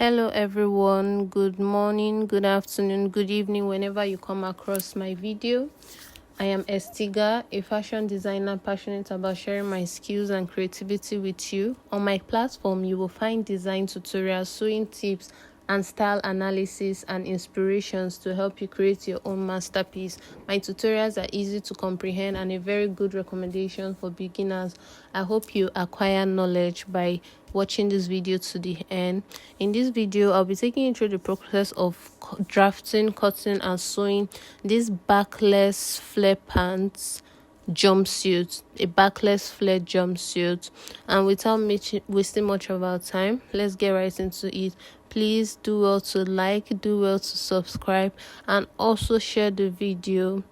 Hello everyone, good morning, good afternoon, good evening whenever you come across my video. I am Estiga, a fashion designer passionate about sharing my skills and creativity with you. On my platform, you will find design tutorials, sewing tips, and style analysis and inspirations to help you create your own masterpiece. My tutorials are easy to comprehend and a very good recommendation for beginners. I hope you acquire knowledge by watching this video to the end. In this video, I'll be taking you through the process of drafting, cutting, and sewing this backless flare pants jumpsuit, a backless flare jumpsuit. And without wasting much of our time, let's get right into it. Please do well to like, do well to subscribe, and also share the video.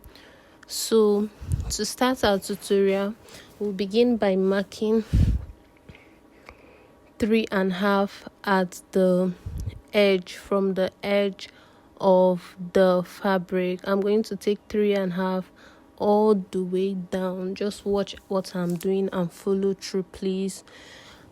So to start our tutorial, we'll begin by marking 3.5 at the edge, from the edge of the fabric. I'm going to take 3.5 all the way down. Just watch what I'm doing and follow through, please.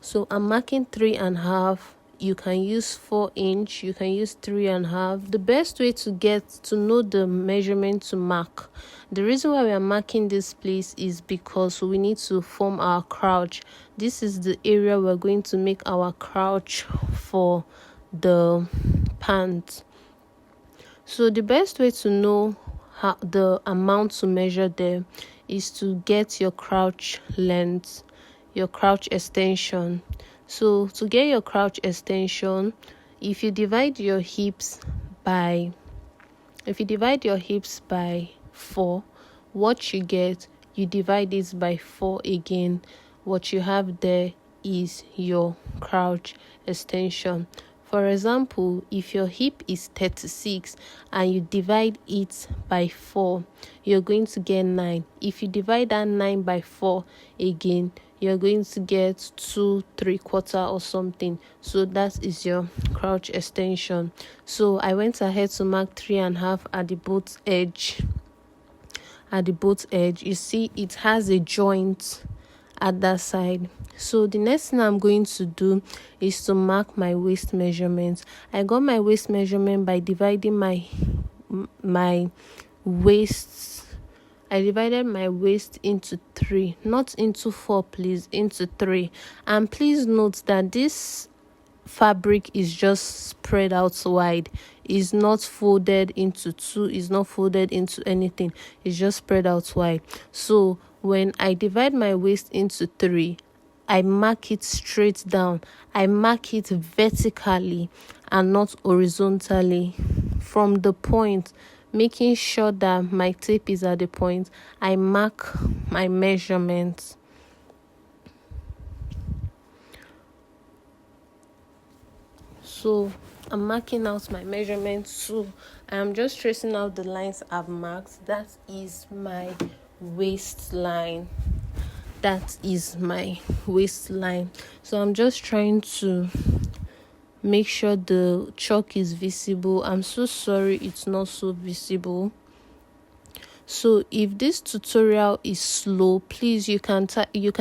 So I'm marking 3.5. You can use 4 inch, you can use 3.5. The best way to know the measurement to mark. The reason why we are marking this place is because we need to form our crouch. This is the area we're going to make our crouch for the pants. So the best way to know how the amount to measure there is to get your crouch length, your crouch extension. So to get your crouch extension, if you divide your hips by 4, what you get, you divide it by 4 again. What you have there is your crouch extension. For example, if your hip is 36 and you divide it by 4, you're going to get 9. If you divide that 9 by 4 again, you're going to get 2 3/4 or something. So that is your crouch extension. So I went ahead to mark 3.5 at the both edge. At the both edge, you see it has a joint at that side. So the next thing I'm going to do is to mark my waist measurement. I got my waist measurement by dividing my waist. I divided my waist into 3, not into 4, please, into 3. And please note that this fabric is just spread out wide. It's not folded into 2, it's not folded into anything. It's just spread out wide. So when I divide my waist into 3, I mark it straight down. I mark it vertically and not horizontally from the point, making sure that my tape is at the point. I mark my measurements. So I'm marking out my measurements. So I'm just tracing out the lines I've marked. That is my waistline. That is my waistline. So I'm just trying to make sure the chalk is visible. I'm so sorry it's not so visible. So if this tutorial is slow, please you can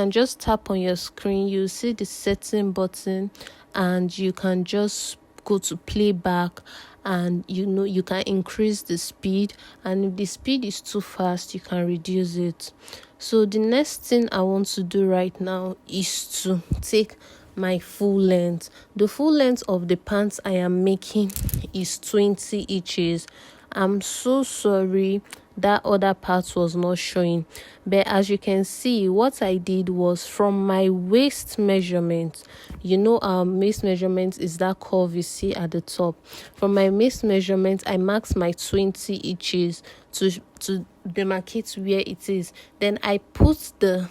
just tap on your screen. You see the setting button and you can just go to playback, and you can increase the speed, and if the speed is too fast you can reduce it. So the next thing I want to do right now is to take my full length. The full length of the pants I am making is 20 inches. I'm so sorry that other part was not showing, but as you can see, what I did was from my waist measurement. Our waist measurement is that curve you see at the top. From my waist measurement, I marked my 20 inches to demarcate where it is. Then I put the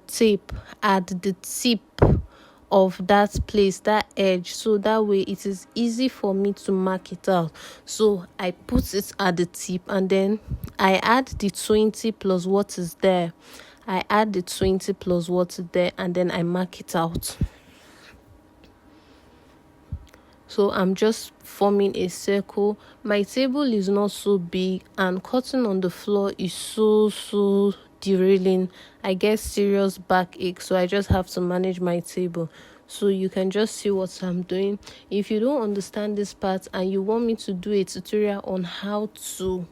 tape at the tip of that place, that edge, so that way it is easy for me to mark it out. So I put it at the tip, and then I add the 20 plus what is there. I add the 20 plus what is there, and then I mark it out. So I'm just forming a circle. My table is not so big, and cutting on the floor is so derailing. I get serious backache, so I just have to manage my table. so you can just see what I'm doing. If you don't understand this part and you want me to do a tutorial on how to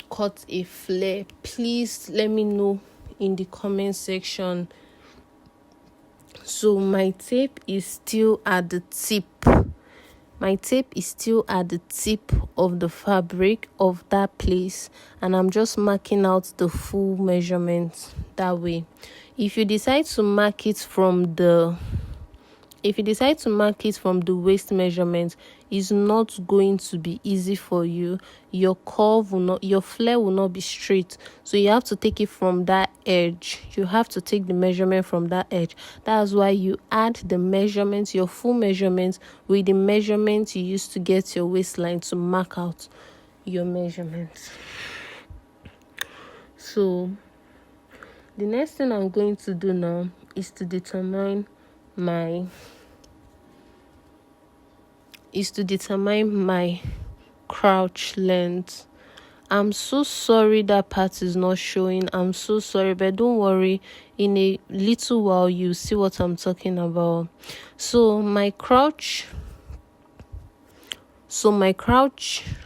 cut a flare, please let me know in the comment section. So my tape is still at the tip. My tape is still at the tip of the fabric of that place, and I'm just marking out the full measurement that way. If you decide to mark it from the waist measurement, it's not going to be easy for you. Your flare will not be straight. So you have to take it from that edge. You have to take the measurement from that edge. That's why you add the measurements, your full measurements, with the measurements you used to get your waistline to mark out your measurements. So the next thing I'm going to do now is to determine my crouch length. I'm so sorry that part is not showing. I'm so sorry, but don't worry, in a little while you see what I'm talking about. So my crouch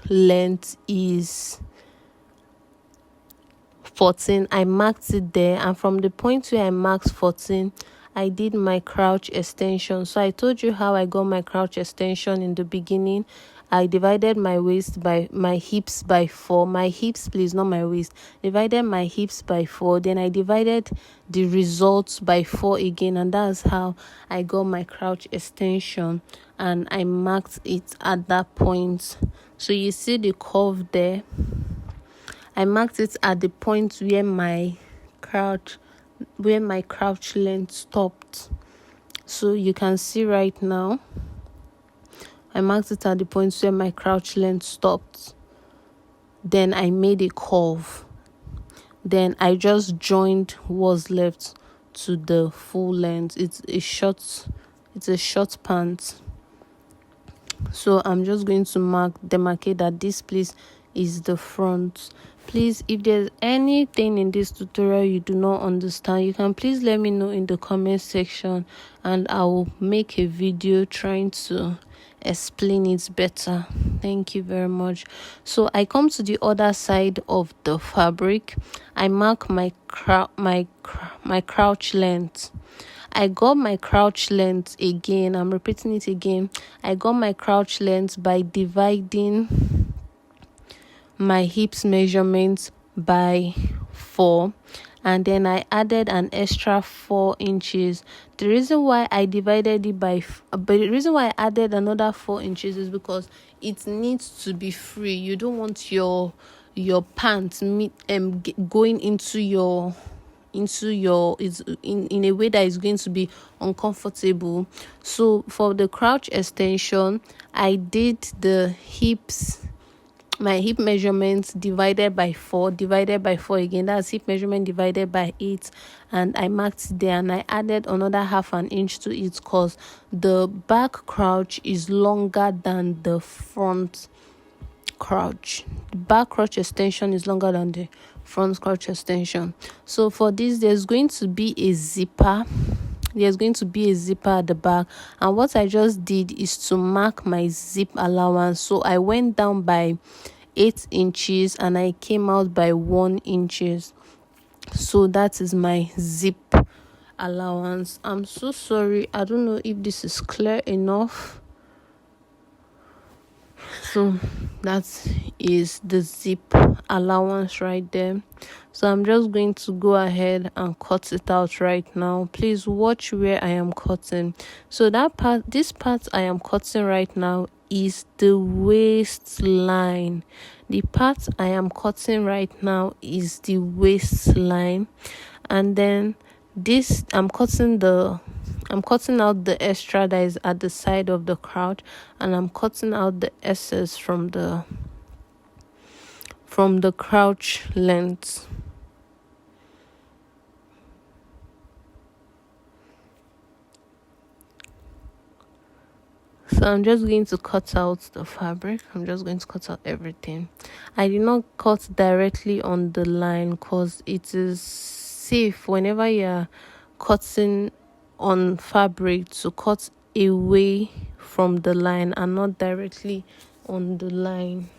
length is 14. I marked it there, and from the point where I marked 14, I did my crouch extension. So I told you how I got my crouch extension in the beginning. I divided my hips by 4. My hips, please, not my waist. Divided my hips by 4. Then I divided the results by 4 again, and that's how I got my crouch extension. And I marked it at that point. So you see the curve there. I marked it at the point where my crouch length stopped. So you can see right now, I marked it at the point where my crouch length stopped. Then I made a curve. Then I just joined what's left to the full length. It's a short pant. So I'm just going to demarcate that this place is the front. Please, if there's anything in this tutorial you do not understand, you can please let me know in the comment section, and I will make a video trying to explain it better. Thank you very much. So I come to the other side of the fabric. I mark my crouch length. I got my crouch length again. I'm repeating it again. I got my crouch length by dividing my hips measurements by 4, and then I added an extra 4 inches. The reason why I divided it but the reason why I added another 4 inches is because it needs to be free. You don't want your pants going into your is in a way that is going to be uncomfortable. So for the crouch extension, I did my hip measurements divided by 4 again. That's hip measurement divided by 8, and I marked it there, and I added another half an inch to it because the back crouch is longer than the front crouch. The back crouch extension is longer than the front crouch extension. So for this, there's going to be a zipper at the back, and what I just did is to mark my zip allowance. So I went down by 8 inches and I came out by 1 inches. So that is my zip allowance. I'm so sorry, I don't know if this is clear enough. So that is the zip allowance right there. So I'm just going to go ahead and cut it out right now. Please watch where I am cutting. So this part I am cutting right now is the waistline. The part I am cutting right now is the waistline, and then I'm cutting out the extra that is at the side of the crouch, and I'm cutting out the excess from the crouch length. So I'm just going to cut out the fabric. I'm just going to cut out everything. I did not cut directly on the line because it is safe whenever you're cutting on fabric to cut away from the line and not directly on the line.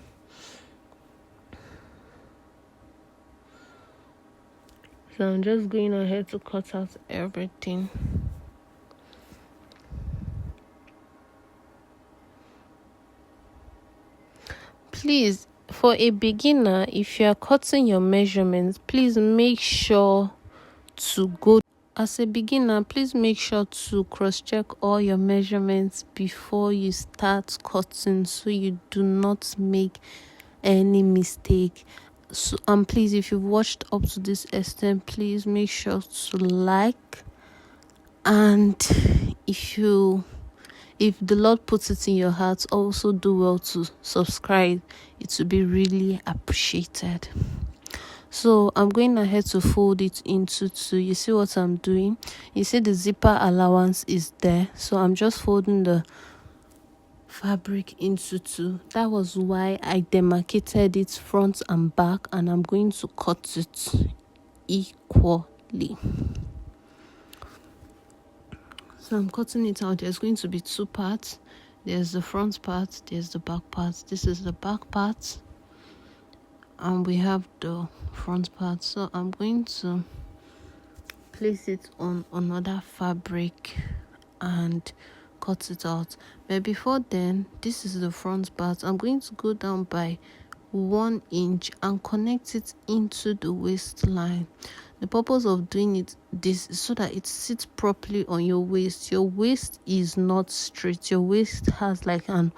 So I'm just going ahead to cut out everything. Please, for a beginner, if you are cutting your measurements, please make sure to go. As a beginner, please make sure to cross-check all your measurements before you start cutting, so you do not make any mistake. So, please, if you've watched up to this extent, please make sure to like, and if the Lord puts it in your heart, also do well to subscribe. It will be really appreciated. So I'm going ahead to fold it into two. You see what I'm doing? You see the zipper allowance is there. So I'm just folding the fabric into two. That was why I demarcated it front and back, and I'm going to cut it equally. So I'm cutting it out. There's going to be two parts. There's the front part, there's the back part. This is the back part, and we have the front part. So I'm going to place it on another fabric and cut it out. But before then, this is the front part. I'm going to go down by 1 inch and connect it into the waistline. The purpose of doing this is so that it sits properly on your waist. Your waist is not straight. Your waist has like a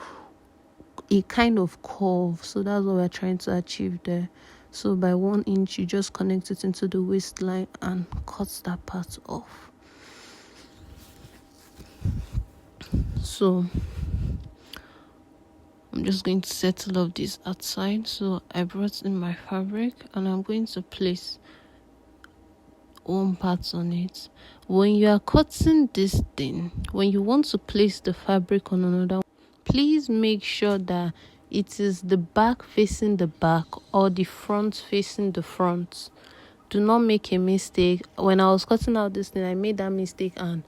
kind of curve. So that's what we're trying to achieve there. So by 1 inch, you just connect it into the waistline and cut that part off. So I'm just going to settle off this outside. So I brought in my fabric and I'm going to place one part on it. When you are cutting this thing, when you want to place the fabric on another, please make sure that it is the back facing the back or the front facing the front. Do not make a mistake. When I was cutting out this thing, I made that mistake, and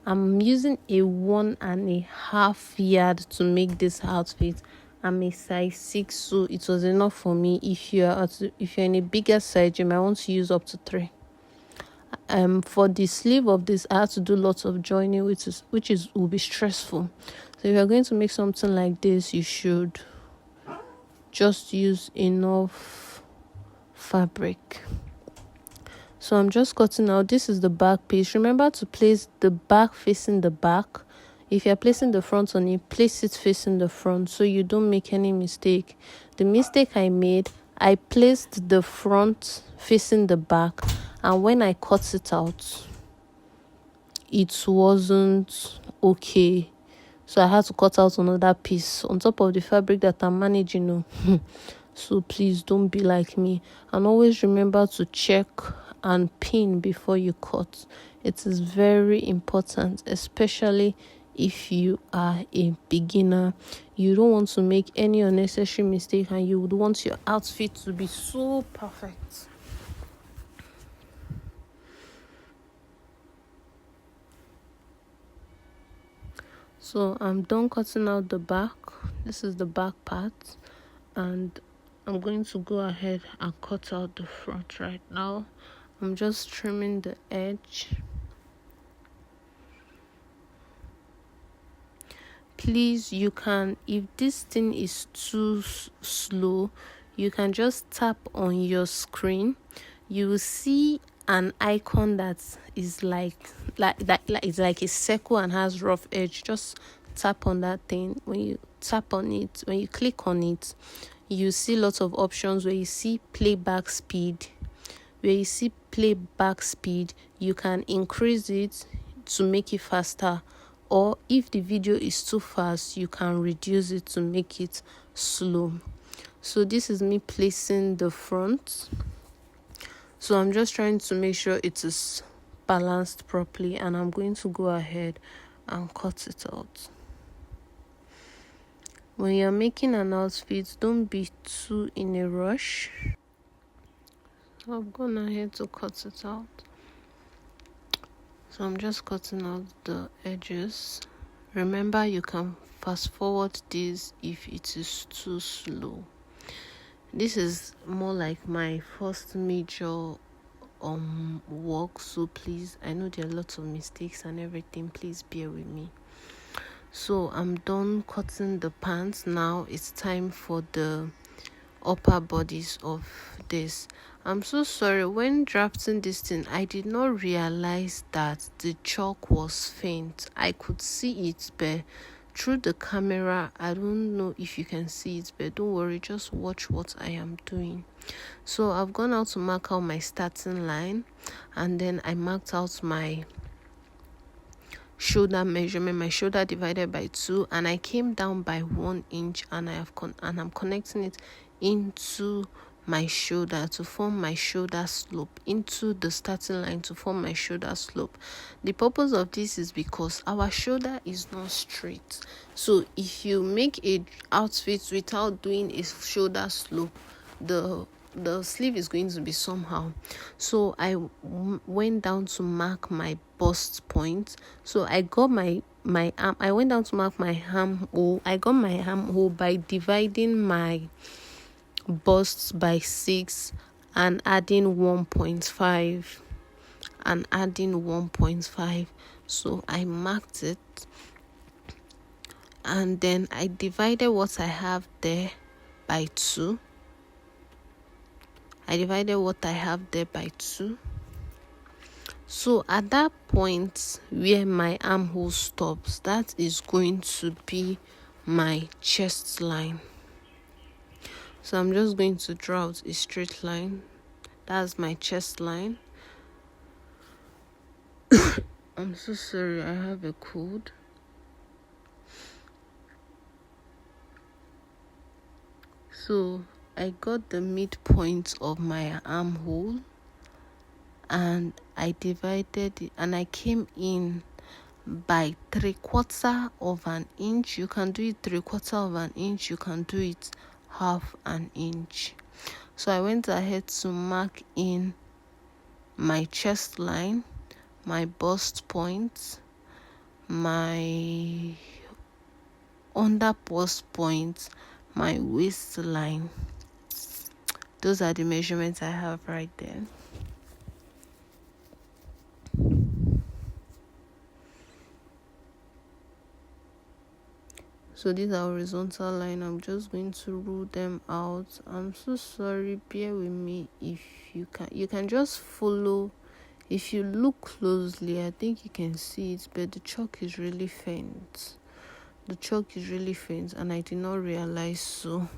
I'm using a 1.5 yard to make this outfit. I'm a size 6, so it was enough for me. If you're in a bigger size, you might want to use up to 3. For the sleeve of this, I had to do lots of joining, which will be stressful. So if you're going to make something like this, you should just use enough fabric. So I'm just cutting out. This is the back piece. Remember to place the back facing the back. If you're placing the front on it, place it facing the front so you don't make any mistake. The mistake I made, I placed the front facing the back, and when I cut it out, it wasn't okay. So I had to cut out another piece on top of the fabric that I'm managing. So please don't be like me. And always remember to check and pin before you cut. It is very important, especially if you are a beginner. You don't want to make any unnecessary mistake, and you would want your outfit to be so perfect. So I'm done cutting out the back. This is the back part, and I'm going to go ahead and cut out the front right now. I'm just trimming the edge. Please, you can, if this thing is too slow, you can just tap on your screen. You will see an icon that is like it's like a circle and has rough edge. Just tap on that thing. When you tap on it, when you click on it, you see lots of options where you see playback speed. Where you see playback speed, you can increase it to make it faster, or if the video is too fast, you can reduce it to make it slow. So this is me placing the front. So I'm just trying to make sure it is balanced properly, and I'm going to go ahead and cut it out. When you're making an outfit, don't be too in a rush. I've gone ahead to cut it out. So I'm just cutting out the edges. Remember, you can fast forward this if it is too slow. This is more like my first major work, so please, I know there are lots of mistakes and everything, please bear with me. So I'm done cutting the pants. Now it's time for the upper bodies of this. I'm so sorry, when drafting this thing I did not realize that the chalk was faint. I could see it, but through the camera I don't know if you can see it, but don't worry, just watch what I am doing. So I've gone out to mark out my starting line, and then I marked out my shoulder measurement, my shoulder divided by 2, and I came down by 1 inch, and I'm connecting it into my shoulder to form my shoulder slope, into the starting line to form my shoulder slope. The purpose of this is because our shoulder is not straight. So if you make a outfit without doing a shoulder slope, the sleeve is going to be somehow. So I went down to mark my bust point. So I got my arm. I went down to mark my armhole. I got my armhole by dividing my bust by 6 and adding 1.5 So I marked it, and then I divided what I have there by 2. So at that point where my armhole stops, that is going to be my chest line. So I'm just going to draw out a straight line. That's my chest line. I'm so sorry, I have a cold. So I got the midpoint of my armhole, and I divided it, and I came in by 3/4 of an inch. You can do it 3/4 of an inch, you can do it 1/2 an inch. So I went ahead to mark in my chest line, my bust point, my under bust point, my waistline. Those are the measurements I have right there. So these are horizontal line. I'm just going to rule them out. I'm so sorry, bear with me. If you can just follow. If you look closely, I think you can see it, but the chalk is really faint. And I did not realize so.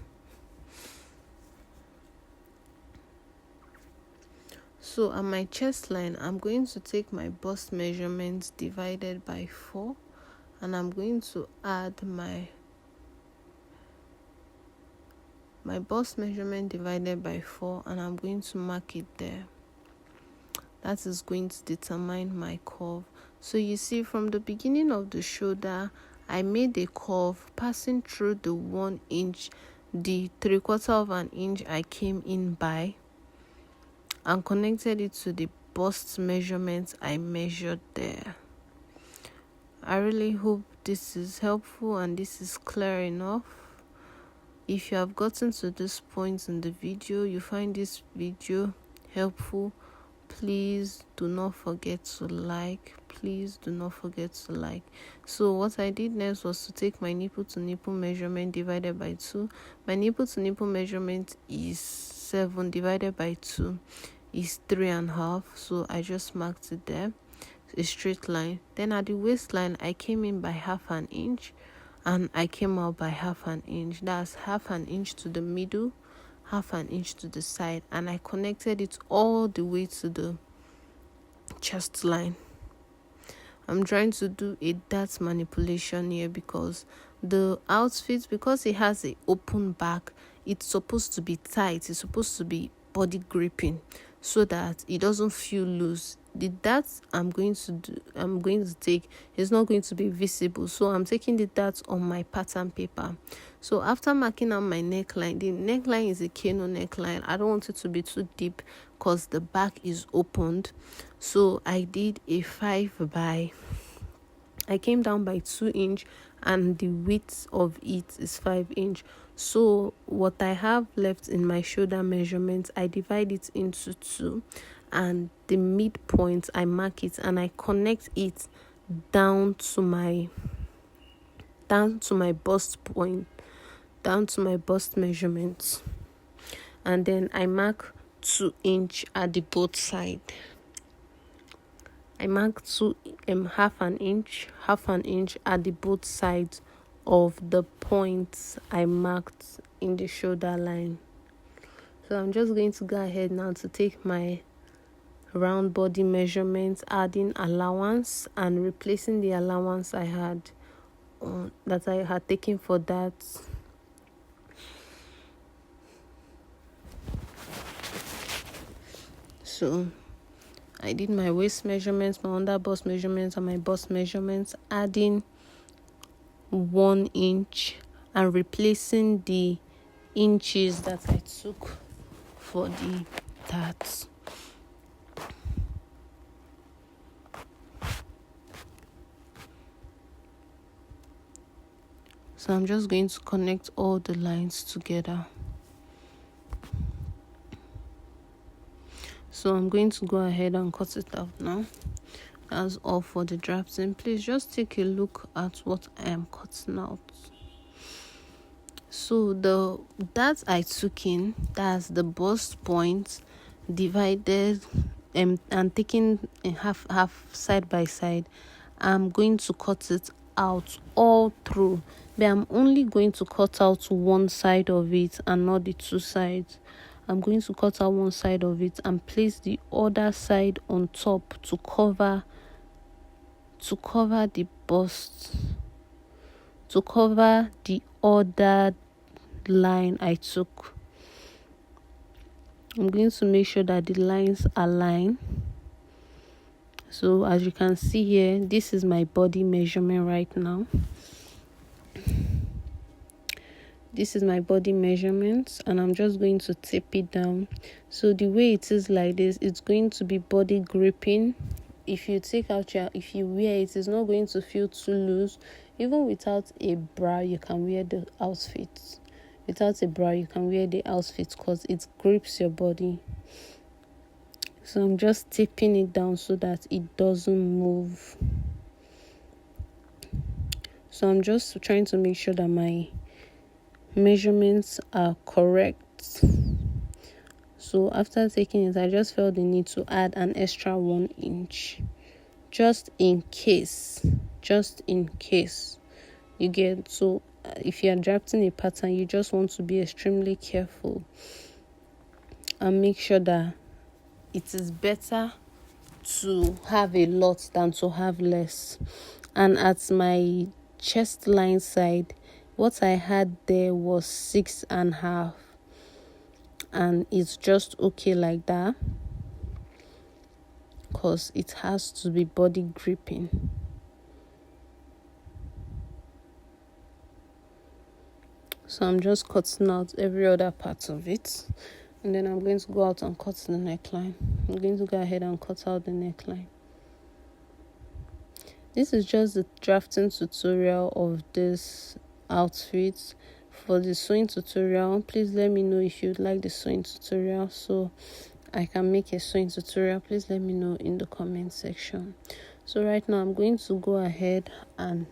So at my chest line, I'm going to take my bust measurements divided by 4, and I'm going to add my bust measurement divided by 4, and I'm going to mark it there. That is going to determine my curve. So you see, from the beginning of the shoulder, I made a curve passing through the 1 inch, the 3/4 of an inch I came in by, and connected it to the bust measurements I measured there. I really hope this is helpful and this is clear enough. If you have gotten to this point in the video, you find this video helpful, please do not forget to like. So what I did next was to take my nipple to nipple measurement divided by 2. My nipple to nipple measurement is 7 divided by 2 is 3.5. So I just marked it there, a straight line. Then at the waistline, I came in by 1/2 an inch, and I came out by 1/2 an inch. That's 1/2 an inch to the middle, 1/2 an inch to the side, and I connected it all the way to the chest line. I'm trying to do a dart manipulation here because the outfit, because it has an open back, it's supposed to be tight. It's supposed to be body gripping so that it doesn't feel loose. The darts I'm going to take is not going to be visible, so I'm taking the darts on my pattern paper. So after marking out my neckline, the neckline is a Kano neckline. I don't want it to be too deep because the back is opened. So I did a 5 by, I came down by 2 inch, and the width of it is 5 inch. So what I have left in my shoulder measurement, I divide it into 2, and the midpoint I mark it and I connect it down to my bust point, down to my bust measurements, and then I mark 2 inch at the both side. I mark half an inch at the both sides of the points I marked in the shoulder line. So I'm just going to go ahead now to take my round body measurements, adding allowance and replacing the allowance I had that I had taken for that. So I did my waist measurements, my under bust measurements, and my bust measurements, adding 1 inch and replacing the inches that I took for the tats. So I'm just going to connect all the lines together. So I'm going to go ahead and cut it out now. That's all for the drafting. Please just take a look at what I am cutting out. So that I took in, that's the bust point divided and taking in half side by side. I'm going to cut it out all through, but I'm only going to cut out one side of it and not the two sides. I'm going to cut out one side of it and place the other side on top to cover the bust, to cover the other line I took. I'm going to make sure that the lines align. So as you can see here, this is my body measurement right now. This is my body measurement, and I'm just going to tape it down. So the way it is like this, it's going to be body gripping. If you wear it, it's not going to feel too loose. Even without a bra, you can wear the outfit. Without a bra, you can wear the outfit because it grips your body. So I'm just taping it down so that it doesn't move. So I'm just trying to make sure that my measurements are correct. So after taking it, I just felt the need to add an extra 1 inch, just in case you get. So if you are drafting a pattern, you just want to be extremely careful and make sure that it is better to have a lot than to have less. And at my chest line side, what I had there was 6.5, and it's just okay like that because it has to be body gripping. So I'm just cutting out every other part of it, and then I'm going to go out and cut the neckline. I'm going to go ahead and cut out the neckline. This is just the drafting tutorial of this outfit. For the sewing tutorial, please let me know if you'd like the sewing tutorial so I can make a sewing tutorial. Please let me know in the comment section. So right now I'm going to go ahead and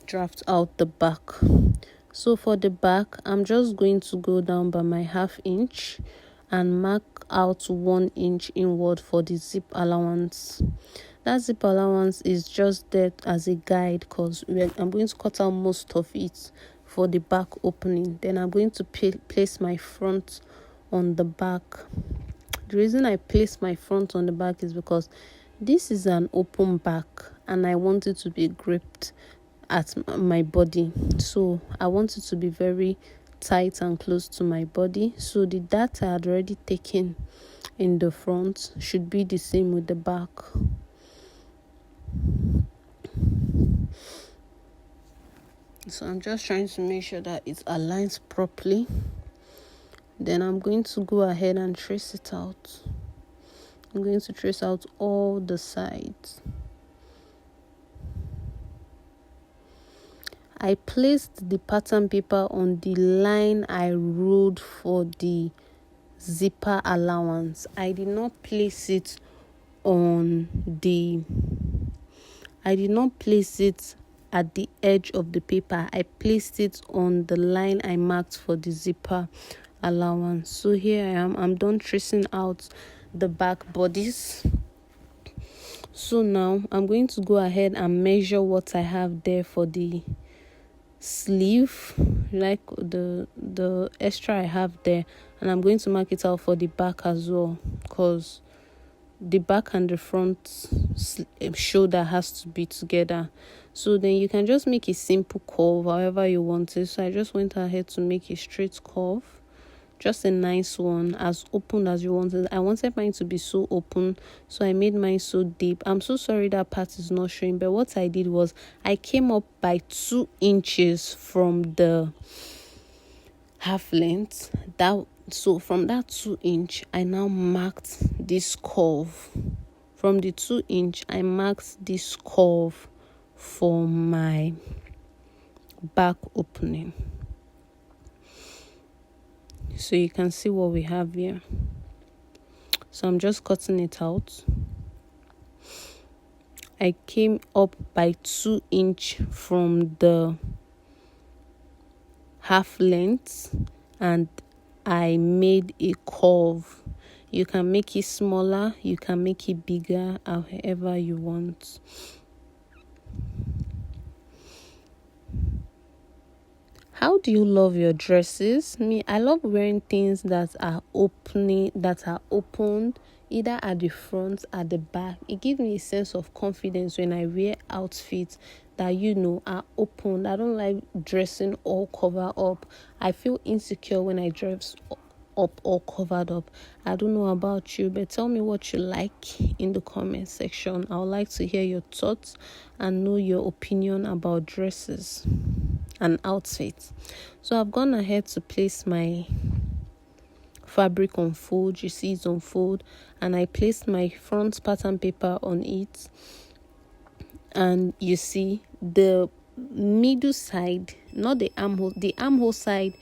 draft out the back. So for the back, I'm just going to go down by my 1/2 inch and mark out 1 inch inward for the zip allowance. That zip allowance is just there as a guide because I'm going to cut out most of it for the back opening. Then I'm going to place my front on the back. The reason I place my front on the back is because this is an open back and I want it to be gripped at my body. So I want it to be very tight and close to my body. So the dart I had already taken in the front should be the same with the back. So I'm just trying to make sure that it aligns properly. Then I'm going to go ahead and trace it out. I'm going to trace out all the sides. I placed the pattern paper on the line I ruled for the zipper allowance. I did not place it at the edge of the paper. I placed it on the line I marked for the zipper allowance. So here I am. I'm done tracing out the back bodies. So now I'm going to go ahead and measure what I have there for the sleeve, like the extra I have there, and I'm going to mark it out for the back as well, because the back and the front shoulder has to be together. So then you can just make a simple curve however you want it. So I just went ahead to make a straight curve, just a nice one, as open as you wanted. I wanted mine to be so open, so I made mine so deep. I'm so sorry that part is not showing, but what I did was I came up by 2 inches from the half length. So from that 2 inch, I now marked this curve. From the 2 inch, I marked this curve for my back opening. So you can see what we have here. So I'm just cutting it out. I came up by 2 inch from the half length and I made a curve. You can make it smaller, you can make it bigger, however you want. How do you love your dresses? Me, I love wearing things that are opened, either at the front, at the back. It gives me a sense of confidence when I wear outfits that are open. I don't like dressing all covered up. I feel insecure when I dress up or covered up. I don't know about you, but tell me what you like in the comment section. I would like to hear your thoughts and know your opinion about dresses and outfits. So I've gone ahead to place my fabric on fold. You see it's on fold, and I placed my front pattern paper on it, and you see the middle side, not the armhole side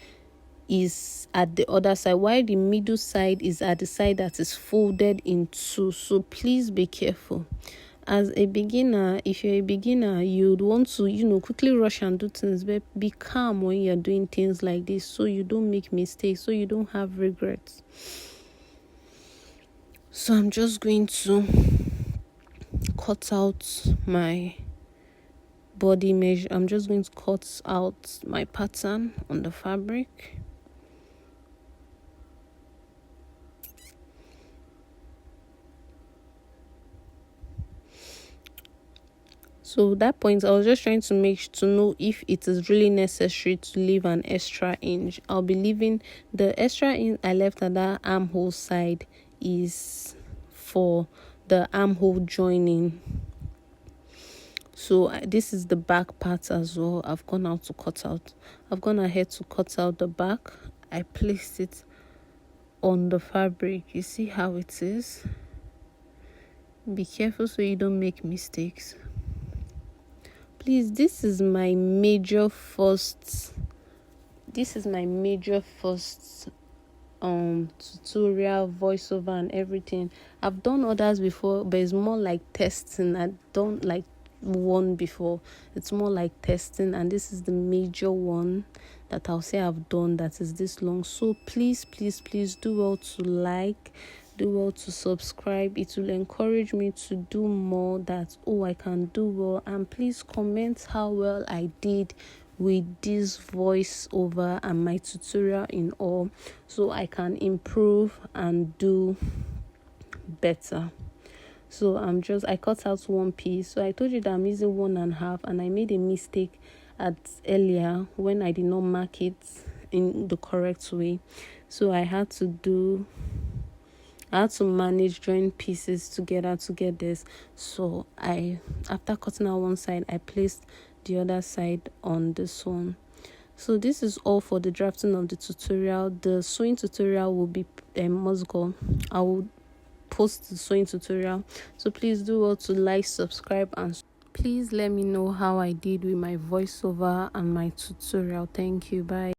is at the other side, while the middle side is at the side that is folded in two. So please be careful. As a beginner, if you're a beginner, you'd want to, quickly rush and do things, but be calm when you're doing things like this so you don't make mistakes, so you don't have regrets. So I'm just going to cut out my body measure. I'm just going to cut out my pattern on the fabric. So that point, I was just trying to know if it is really necessary to leave an extra inch. I'll be leaving the extra inch I left at that armhole side is for the armhole joining. So this is the back part as well. I've gone ahead to cut out the back. I placed it on the fabric. You see how it is? Be careful so you don't make mistakes. Please, this is my major first tutorial, voiceover and everything. I've done others before, but it's more like testing. I don't like one before. It's more like testing, and this is the major one that I'll say I've done that is this long. So please do well to like, do well to subscribe. It will encourage me to do more, that I can do well. And please comment how well I did with this voiceover and my tutorial in all, so I can improve and do better. So I cut out one piece. So I told you that I'm using 1.5, and I made a mistake earlier when I did not mark it in the correct way. So I had to manage join pieces together to get this. So after cutting out one side, I placed the other side on this one. So this is all for the drafting of the tutorial. The sewing tutorial will be I will post the sewing tutorial. So please do well to like, subscribe, and please let me know how I did with my voiceover and my tutorial. Thank you. Bye.